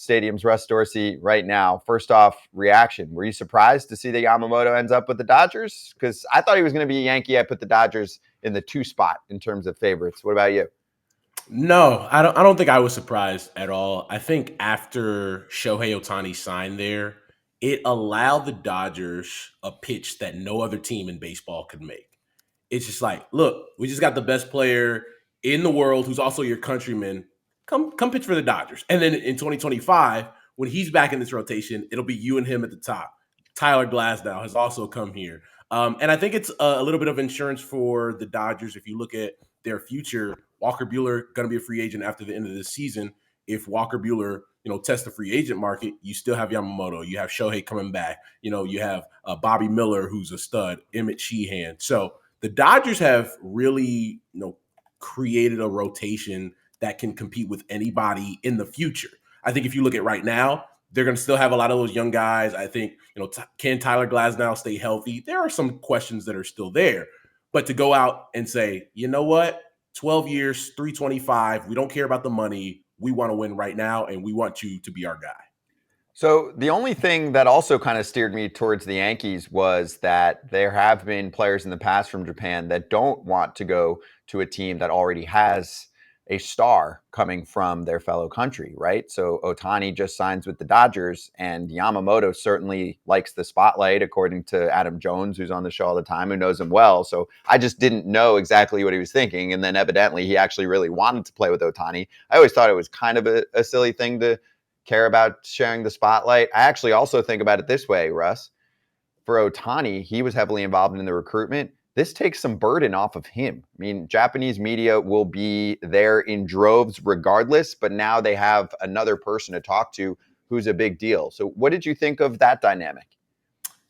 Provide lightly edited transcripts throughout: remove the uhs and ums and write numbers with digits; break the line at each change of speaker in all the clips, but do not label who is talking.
Stadium's Russ Dorsey right now. First off, reaction. Were you surprised to see that Yamamoto ends up with the Dodgers? Because I thought he was going to be a Yankee. I put the Dodgers in the 2 spot in terms of favorites. What about you?
No, I don't think I was surprised at all. I think after Shohei Ohtani signed there, it allowed the Dodgers a pitch that no other team in baseball could make. It's just like, look, we just got the best player in the world who's also your countryman. Come pitch for the Dodgers. And then in 2025, when he's back in this rotation, it'll be you and him at the top. Tyler Glasnow has also come here. And I think it's a little bit of insurance for the Dodgers. If you look at their future, Walker Buehler going to be a free agent after the end of this season. If Walker Buehler, tests the free agent market, you still have Yamamoto. You have Shohei coming back. You have Bobby Miller, who's a stud, Emmett Sheehan. So the Dodgers have really, created a rotation that can compete with anybody in the future. I think if you look at right now, they're going to still have a lot of those young guys. I think, can Tyler Glasnow stay healthy? There are some questions that are still there. But to go out and say, you know what, 12 years, 325, we don't care about the money. We want to win right now, and we want you to be our guy.
So the only thing that also kind of steered me towards the Yankees was that there have been players in the past from Japan that don't want to go to a team that already has a star coming from their fellow country, right? So Ohtani just signs with the Dodgers, and Yamamoto certainly likes the spotlight, according to Adam Jones, who's on the show all the time, who knows him well. So I just didn't know exactly what he was thinking. And then evidently he actually really wanted to play with Ohtani. I always thought it was kind of a silly thing to care about sharing the spotlight. I actually also think about it this way, Russ. For Ohtani, he was heavily involved in the recruitment. This takes some burden off of him. I mean, Japanese media will be there in droves regardless, but now they have another person to talk to who's a big deal. So what did you think of that dynamic?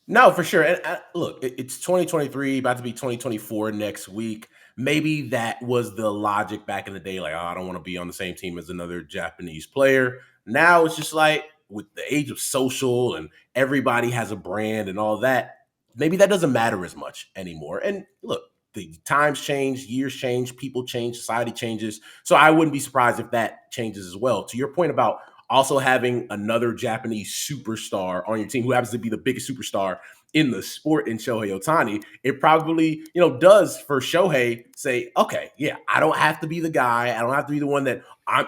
No, for sure. And look, it's 2023, about to be 2024 next week. Maybe that was the logic back in the day, like, oh, I don't want to be on the same team as another Japanese player. Now it's just like, with the age of social and everybody has a brand and all that, maybe that doesn't matter as much anymore. And look, the times change, years change, people change, society changes. So I wouldn't be surprised if that changes as well. To your point about also having another Japanese superstar on your team who happens to be the biggest superstar in the sport in Shohei Ohtani, it probably, does for Shohei say, okay, yeah, I don't have to be the guy. I don't have to be the one that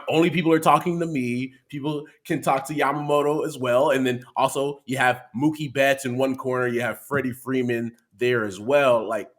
only people are talking to me. People can talk to Yamamoto as well. And then also you have Mookie Betts in one corner. You have Freddie Freeman there as well. Like,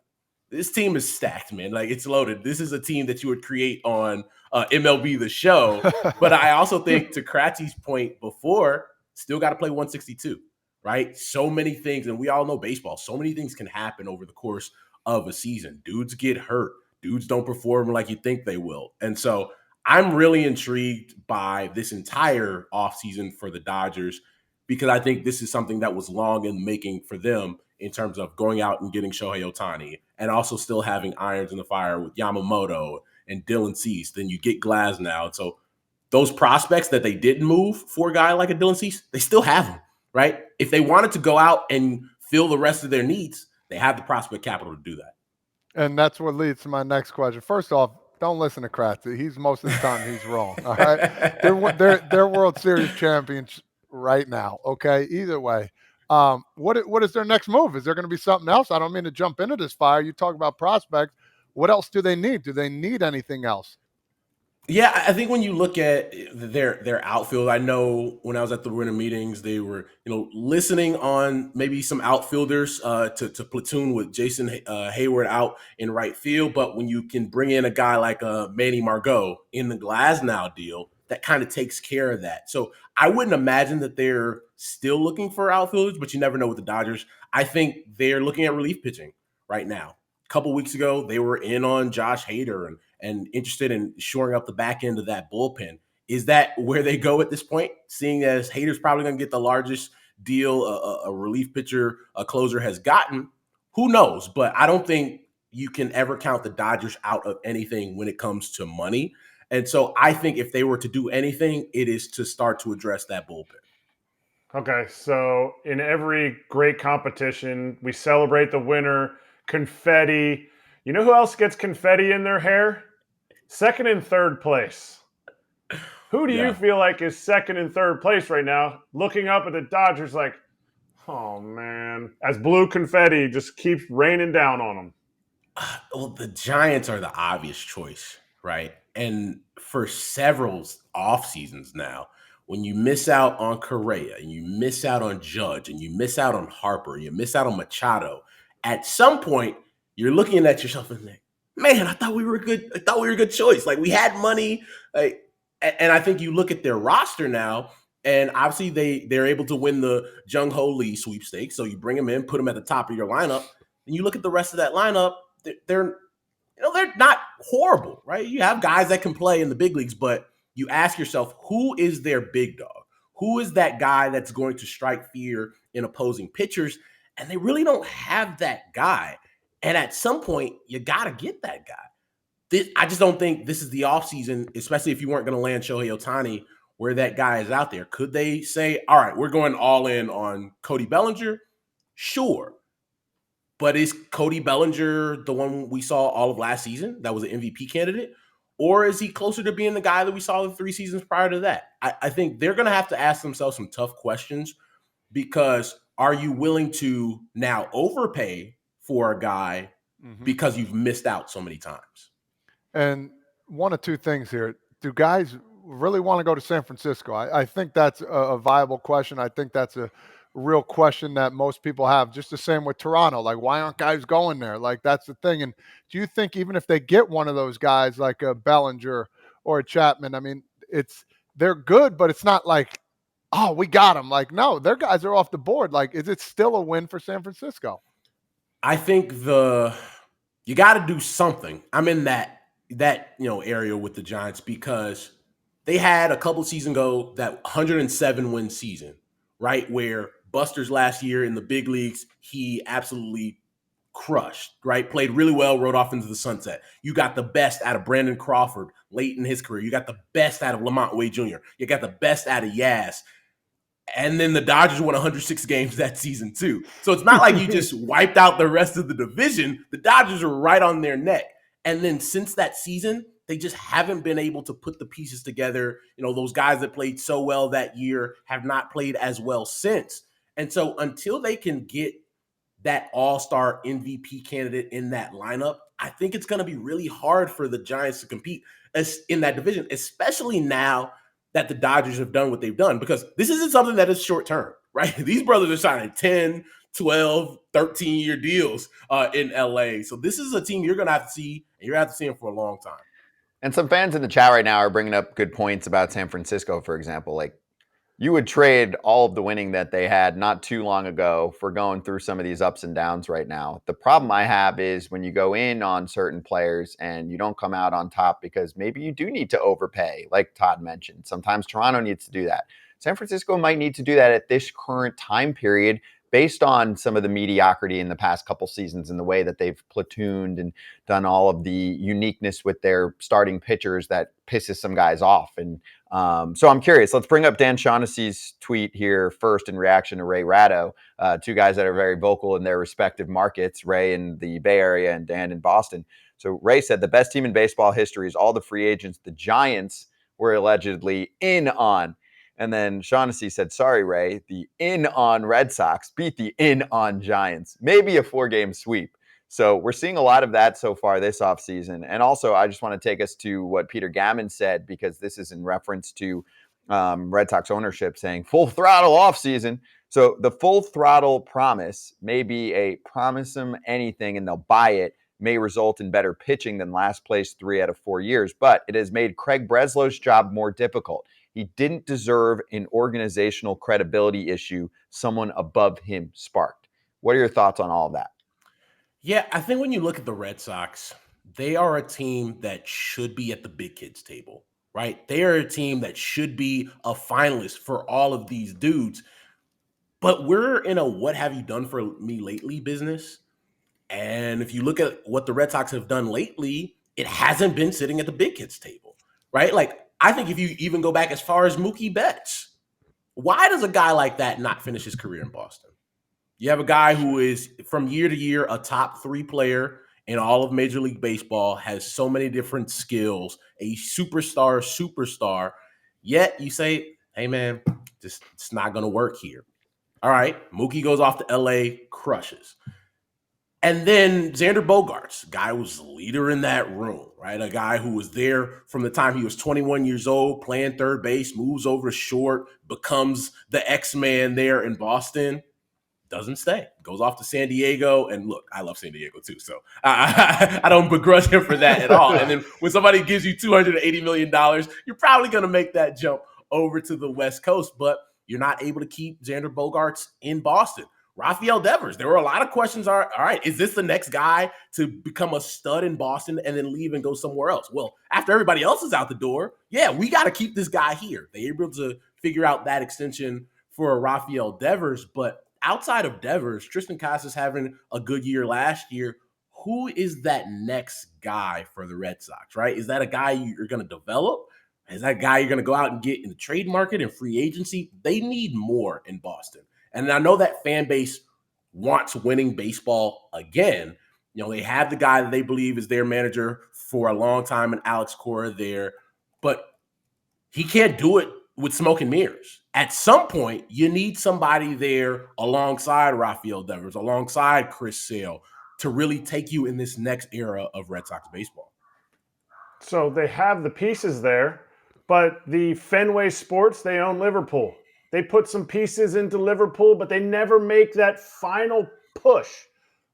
this team is stacked, man. Like, it's loaded. This is a team that you would create on MLB The Show. But I also think, to Kratzy's point before, still got to play 162, right? So many things, and we all know baseball, so many things can happen over the course of a season. Dudes get hurt. Dudes don't perform like you think they will. And so I'm really intrigued by this entire offseason for the Dodgers, because I think this is something that was long in the making for them in terms of going out and getting Shohei Ohtani, and also still having irons in the fire with Yamamoto and Dylan Cease. Then you get Glasnow. So those prospects that they didn't move for a guy like a Dylan Cease, they still have them, right? If they wanted to go out and fill the rest of their needs, they have the prospect capital to do that.
And that's what leads to my next question. First off, don't listen to Kratzy. He's most of the time he's wrong. All right, they're World Series champions right now. Okay, either way. What is their next move? Is there going to be something else? I don't mean to jump into this fire. You talk about prospects. What else do they need? Do they need anything else?
Yeah, I think when you look at their outfield, I know when I was at the winter meetings, they were listening on maybe some outfielders to platoon with Jason Hayward out in right field. But when you can bring in a guy like Manny Margot in the Glasnow deal, that kind of takes care of that. So I wouldn't imagine that they're still looking for outfielders, but you never know with the Dodgers. I think they're looking at relief pitching right now. A couple weeks ago, they were in on Josh Hader and interested in shoring up the back end of that bullpen. Is that where they go at this point? Seeing as Hader's probably going to get the largest deal a relief pitcher, a closer has gotten, who knows? But I don't think you can ever count the Dodgers out of anything when it comes to money. And so I think if they were to do anything, it is to start to address that bullpen.
Okay, so in every great competition, we celebrate the winner, confetti. You know who else gets confetti in their hair? Second and third place. Who do you
Yeah.
feel like is second and third place right now? Looking up at the Dodgers like, oh, man. As blue confetti just keeps raining down on them.
Well, the Giants are the obvious choice, right? And for several off seasons now, when you miss out on Correa and you miss out on Judge and you miss out on Harper, you miss out on Machado, at some point you're looking at yourself and think, man, I thought we were good. I thought we were a good choice. Like we had money. And I think you look at their roster now, and obviously they're able to win the Jung Ho Lee sweepstakes. So you bring them in, put them at the top of your lineup, and you look at the rest of that lineup. They're not horrible, right? You have guys that can play in the big leagues, but you ask yourself, who is their big dog? Who is that guy that's going to strike fear in opposing pitchers? And they really don't have that guy. And at some point, you got to get that guy. I just don't think this is the offseason, especially if you weren't going to land Shohei Ohtani, where that guy is out there. Could they say, all right, we're going all in on Cody Bellinger? Sure. But is Cody Bellinger the one we saw all of last season that was an MVP candidate? Or is he closer to being the guy that we saw the 3 seasons prior to that? I think they're going to have to ask themselves some tough questions, because are you willing to now overpay for a guy because you've missed out so many times?
And one of two things here. Do guys really want to go to San Francisco? I think that's a viable question. I think that's a real question that most people have. Just the same with Toronto. Like, why aren't guys going there? Like, that's the thing. And do you think even if they get one of those guys like a Bellinger or a Chapman, I mean, they're good, but it's not like, oh, we got them. Like, no, their guys are off the board. Like, is it still a win for San Francisco?
I think you got to do something. I'm in that area with the Giants, because they had a couple seasons ago that 107 win season, right? Where Buster's last year in the big leagues, he absolutely crushed, right? Played really well, rode off into the sunset. You got the best out of Brandon Crawford late in his career. You got the best out of Lamont Wade Jr. You got the best out of Yaz. And then the Dodgers won 106 games that season too. So it's not like you just wiped out the rest of the division. The Dodgers are right on their neck. And then since that season, they just haven't been able to put the pieces together. Those guys that played so well that year have not played as well since. And so until they can get that all-star MVP candidate in that lineup, I think it's going to be really hard for the Giants to compete in that division, especially now that the Dodgers have done what they've done, because this isn't something that is short-term, right? These brothers are signing 10, 12, 13-year deals in LA. So this is a team you're going to have to see, and you're going to have to see them for a long time.
And some fans in the chat right now are bringing up good points about San Francisco, for example. Like, you would trade all of the winning that they had not too long ago for going through some of these ups and downs right now. The problem I have is when you go in on certain players and you don't come out on top because maybe you do need to overpay, like Todd mentioned. Sometimes Toronto needs to do that. San Francisco might need to do that at this current time period based on some of the mediocrity in the past couple seasons and the way that they've platooned and done all of the uniqueness with their starting pitchers that pisses some guys off. And so I'm curious. Let's bring up Dan Shaughnessy's tweet here first in reaction to Ray Ratto, two guys that are very vocal in their respective markets, Ray in the Bay Area and Dan in Boston. So Ray said, the best team in baseball history is all the free agents the Giants were allegedly in on. And then Shaughnessy said, sorry, Ray, the in on Red Sox beat the in on Giants. Maybe a 4-game sweep. So we're seeing a lot of that so far this offseason. And also, I just want to take us to what Peter Gammon said, because this is in reference to Red Sox ownership saying full throttle offseason. So the full throttle promise may be a promise them anything and they'll buy it, may result in better pitching than last place 3 out of 4 years. But it has made Craig Breslow's job more difficult. He didn't deserve an organizational credibility issue someone above him sparked. What are your thoughts on all of that?
Yeah, I think when you look at the Red Sox, they are a team that should be at the big kids table, right? They are a team that should be a finalist for all of these dudes. But we're in a what have you done for me lately business. And if you look at what the Red Sox have done lately, it hasn't been sitting at the big kids table, right? Like, I think if you even go back as far as Mookie Betts, why does a guy like that not finish his career in Boston? You have a guy who is, from year to year, a top 3 player in all of Major League Baseball, has so many different skills, a superstar, Yet you say, hey, man, it's not going to work here. All right, Mookie goes off to LA, crushes. And then Xander Bogaerts, guy was the leader in that room, right? A guy who was there from the time he was 21 years old, playing third base, moves over to short, becomes the X-Man there in Boston, doesn't stay, goes off to San Diego. And look, I love San Diego too, so I don't begrudge him for that at all. And then when somebody gives you $280 million, you're probably going to make that jump over to the West Coast, but you're not able to keep Xander Bogaerts in Boston. Rafael Devers, there were a lot of questions. All right, is this the next guy to become a stud in Boston and then leave and go somewhere else? Well, after everybody else is out the door, yeah, we got to keep this guy here. They're able to figure out that extension for Rafael Devers, but outside of Devers, Tristan Casas having a good year last year. Who is that next guy for the Red Sox, right? Is that a guy you're going to develop? Is that a guy you're going to go out and get in the trade market and free agency? They need more in Boston. And I know that fan base wants winning baseball again. You know, they have the guy that they believe is their manager for a long time, and Alex Cora there, but he can't do it with smoke and mirrors. At some point, you need somebody there alongside Rafael Devers, alongside Chris Sale, to really take you in this next era of Red Sox baseball.
So they have the pieces there, but the Fenway Sports, they own Liverpool. They put some pieces into Liverpool, but they never make that final push.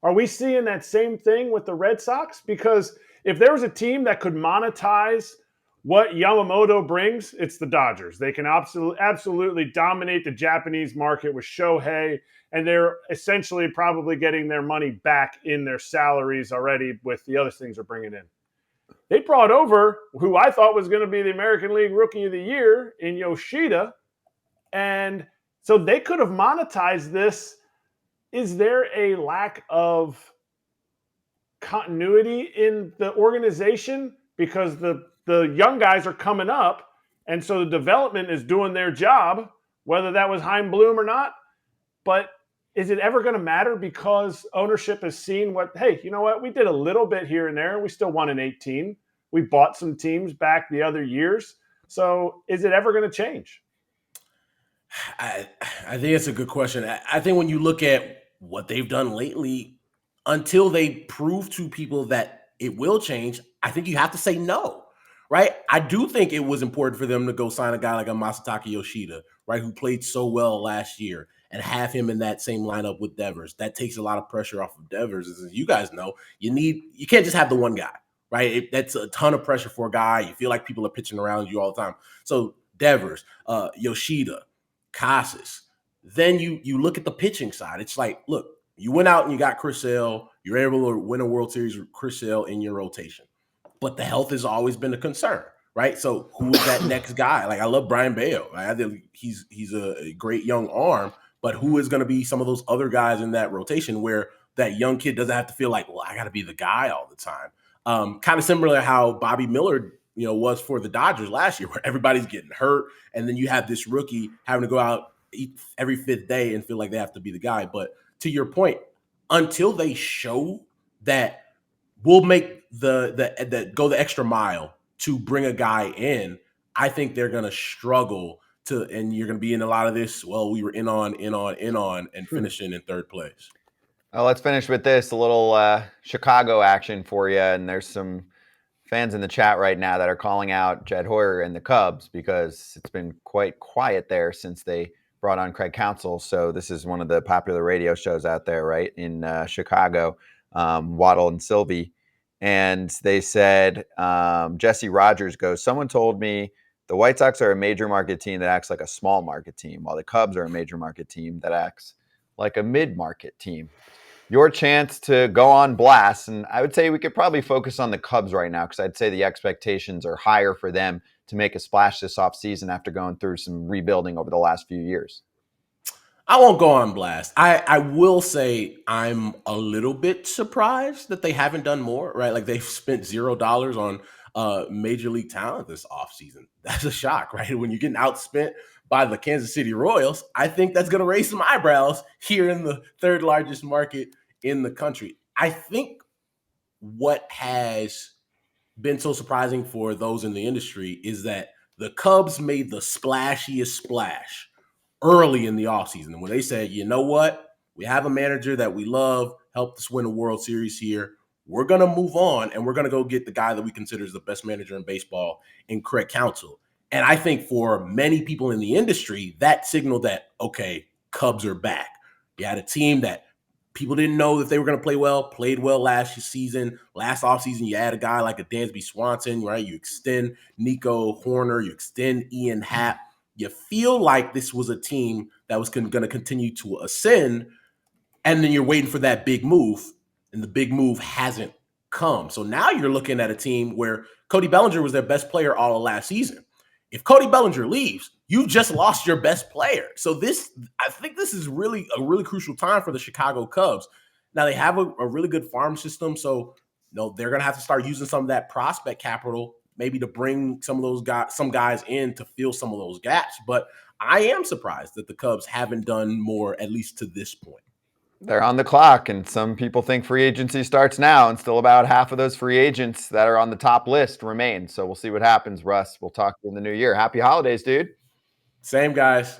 Are we seeing that same thing with the Red Sox? Because if there was a team that could monetize what Yamamoto brings, it's the Dodgers. They can absolutely dominate the Japanese market with Shohei, and they're essentially probably getting their money back in their salaries already with the other things they're bringing in. They brought over who I thought was going to be the American League Rookie of the Year in Yoshida, and so they could have monetized this. Is there a lack of continuity in the organization because the young guys are coming up, and so the development is doing their job, whether that was Heim Bloom or not? But is it ever going to matter because ownership has seen what, hey, you know what? We did a little bit here and there, and we still won in 18. We bought some teams back the other years. So is it ever going to change?
I think it's a good question. I think when you look at what they've done lately, until they prove to people that it will change, I think you have to say no, right? I do think it was important for them to go sign a guy like a Masataka Yoshida, right, who played so well last year, and have him in that same lineup with Devers. That takes a lot of pressure off of Devers. As you guys know, you can't just have the one guy, right? That's a ton of pressure for a guy. You feel like people are pitching around you all the time. So Devers, Yoshida, Casas. Then you look at the pitching side. It's like, look, you went out and you got Chris Sale. You're able to win a World Series with Chris Sale in your rotation. But the health has always been a concern, right? So who is that next guy? Like, I love Brian Bayo. Right? I think he's a great young arm, but who is going to be some of those other guys in that rotation where that young kid doesn't have to feel like, well, I got to be the guy all the time. Kind of similar to how Bobby Miller, was for the Dodgers last year, where everybody's getting hurt, and then you have this rookie having to go out every fifth day and feel like they have to be the guy. But to your point, until they show that we'll make the go the extra mile to bring a guy in, I think they're going to struggle to, and you're going to be in a lot of this, well, we were in on, and finishing in third place.
Well, let's finish with this, a little Chicago action for you. And there's some fans in the chat right now that are calling out Jed Hoyer and the Cubs because it's been quite quiet there since they brought on Craig Counsell. So this is one of the popular radio shows out there, right, in Chicago, Waddle and Sylvie. And they said, Jesse Rogers goes, someone told me the White Sox are a major market team that acts like a small market team, while the Cubs are a major market team that acts like a mid-market team. Your chance to go on blast. And I would say we could probably focus on the Cubs right now because I'd say the expectations are higher for them to make a splash this offseason after going through some rebuilding over the last few years.
I won't go on blast. I will say I'm a little bit surprised that they haven't done more, right? Like, they've spent $0 on major league talent this offseason. That's a shock, right? When you're getting outspent by the Kansas City Royals, I think that's going to raise some eyebrows here in the third largest market in the country. I think what has been so surprising for those in the industry is that The Cubs made the splashiest splash early in the offseason when they said, you know what? We have a manager that we love, helped us win a World Series here. We're going to move on, and we're going to go get the guy that we consider is the best manager in baseball in Craig Counsell. And I think for many people in the industry, that signaled that, okay, Cubs are back. You had a team that people didn't know that they were going to play well, played well last season. Last offseason, you add a guy like a Dansby Swanson, right? You extend Nico Horner, you extend Ian Happ. You feel like this was a team that was going to continue to ascend, and then you're waiting for that big move, and the big move hasn't come. So now you're looking at a team where Cody Bellinger was their best player all of last season. If Cody Bellinger leaves, you just lost your best player. So I think this is really a really crucial time for the Chicago Cubs. Now they have a really good farm system, so they're going to have to start using some of that prospect capital, maybe to bring some guys in to fill some of those gaps. But I am surprised that the Cubs haven't done more, at least to this point.
They're on the clock, and some people think free agency starts now, and still about half of those free agents that are on the top list remain. So we'll see what happens, Russ. We'll talk to you in the new year. Happy holidays, dude.
Same, guys.